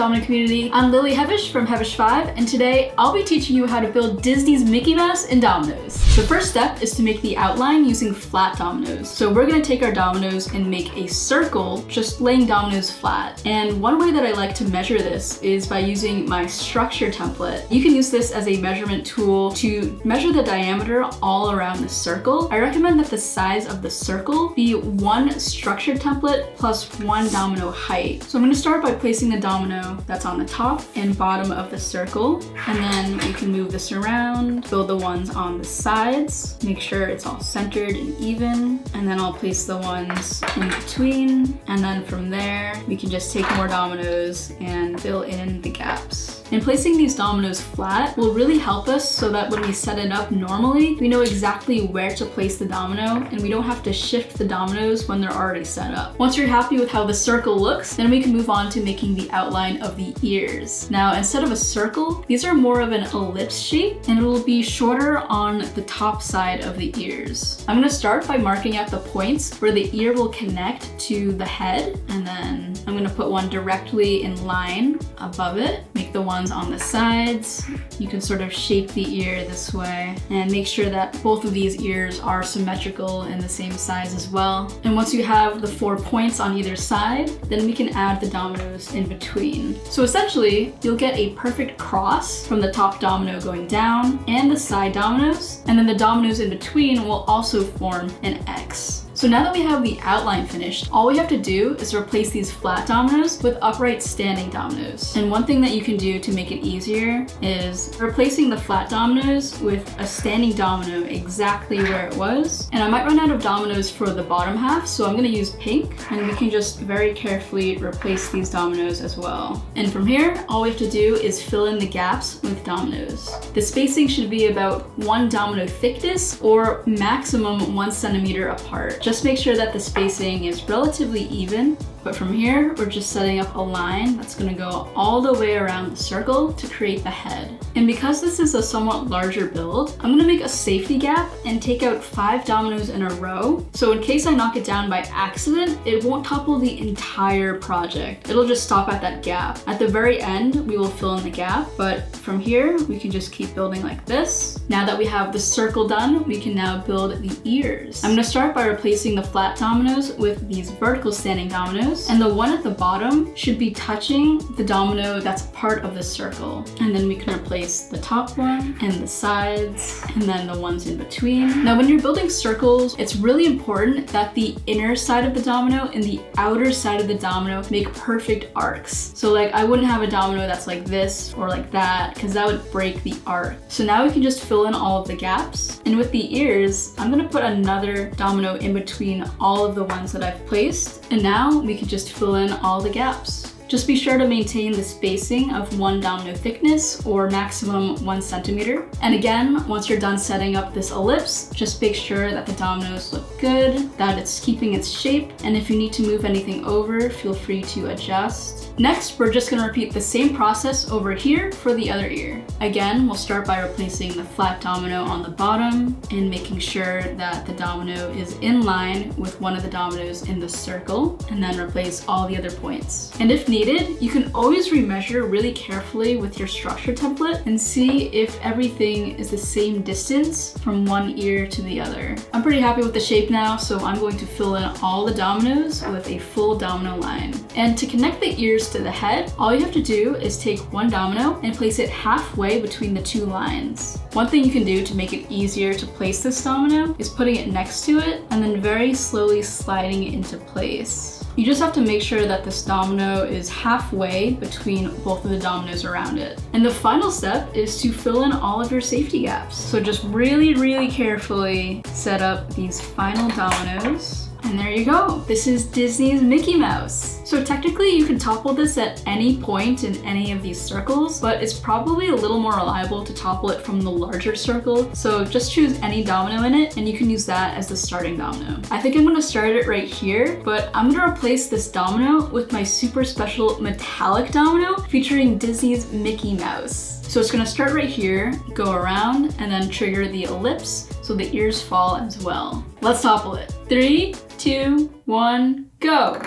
Domino community? I'm Lily Hevesh from Hevesh5, and today I'll be teaching you how to build Disney's Mickey Mouse in Dominoes. The first step is to make the outline using flat dominoes. So we're gonna take our dominoes and make a circle, just laying dominoes flat. And one way that I like to measure this is by using my structure template. You can use this as a measurement tool to measure the diameter all around the circle. I recommend that the size of the circle be one structure template plus one domino height. So I'm gonna start by placing the domino that's on the top and bottom of the circle, and then we can move this around, build the ones on the sides, make sure it's all centered and even, and then I'll place the ones in between, and then from there we can just take more dominoes and fill in the gaps. And placing these dominoes flat will really help us so that when we set it up normally, we know exactly where to place the domino and we don't have to shift the dominoes when they're already set up. Once you're happy with how the circle looks, then we can move on to making the outline of the ears. Now, instead of a circle, these are more of an ellipse shape and it will be shorter on the top side of the ears. I'm gonna start by marking out the points where the ear will connect to the head, and then I'm gonna put one directly in line above it, make the ones on the sides. You can sort of shape the ear this way and make sure that both of these ears are symmetrical and the same size as well. And once you have the 4 points on either side, then we can add the dominoes in between. So essentially, you'll get a perfect cross from the top domino going down and the side dominoes, and then the dominoes in between will also form an X. So now that we have the outline finished, all we have to do is replace these flat dominoes with upright standing dominoes. And one thing that you can do to make it easier is replacing the flat dominoes with a standing domino exactly where it was. And I might run out of dominoes for the bottom half, so I'm gonna use pink, and we can just very carefully replace these dominoes as well. And from here, all we have to do is fill in the gaps with dominoes. The spacing should be about 1 domino thickness or maximum 1 centimeter apart. Just make sure that the spacing is relatively even. But from here, we're just setting up a line that's gonna go all the way around the circle to create the head. And because this is a somewhat larger build, I'm gonna make a safety gap and take out 5 dominoes in a row. So in case I knock it down by accident, it won't topple the entire project. It'll just stop at that gap. At the very end, we will fill in the gap, but from here, we can just keep building like this. Now that we have the circle done, we can now build the ears. I'm gonna start by replacing the flat dominoes with these vertical standing dominoes. And the one at the bottom should be touching the domino that's part of the circle. And then we can replace the top one and the sides and then the ones in between. Now when you're building circles, it's really important that the inner side of the domino and the outer side of the domino make perfect arcs. So like I wouldn't have a domino that's like this or like that because that would break the arc. So now we can just fill in all of the gaps. And with the ears, I'm gonna put another domino in between all of the ones that I've placed. And now we can just fill in all the gaps. Just be sure to maintain the spacing of 1 domino thickness or maximum 1 centimeter. And again, once you're done setting up this ellipse, just make sure that the dominoes look good, that it's keeping its shape, and if you need to move anything over, feel free to adjust. Next, we're just gonna repeat the same process over here for the other ear. Again, we'll start by replacing the flat domino on the bottom and making sure that the domino is in line with one of the dominoes in the circle, and then replace all the other points. And if needed, you can always remeasure really carefully with your structure template and see if everything is the same distance from one ear to the other. I'm pretty happy with the shape now, so I'm going to fill in all the dominoes with a full domino line. And to connect the ears to the head, all you have to do is take 1 domino and place it halfway between the 2 lines. One thing you can do to make it easier to place this domino is putting it next to it and then very slowly sliding it into place. You just have to make sure that this domino is halfway between both of the dominoes around it. And the final step is to fill in all of your safety gaps. So just really, really carefully set up these final dominoes. And there you go. This is Disney's Mickey Mouse. So technically you can topple this at any point in any of these circles, but it's probably a little more reliable to topple it from the larger circle. So just choose any domino in it and you can use that as the starting domino. I think I'm gonna start it right here, but I'm gonna replace this domino with my super special metallic domino featuring Disney's Mickey Mouse. So it's gonna start right here, go around, and then trigger the ellipse so the ears fall as well. Let's topple it. 3, 2, 1, go!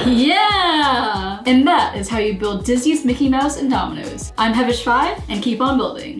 Yeah! And that is how you build Disney's Mickey Mouse and Dominoes. I'm Hevesh5, and keep on building.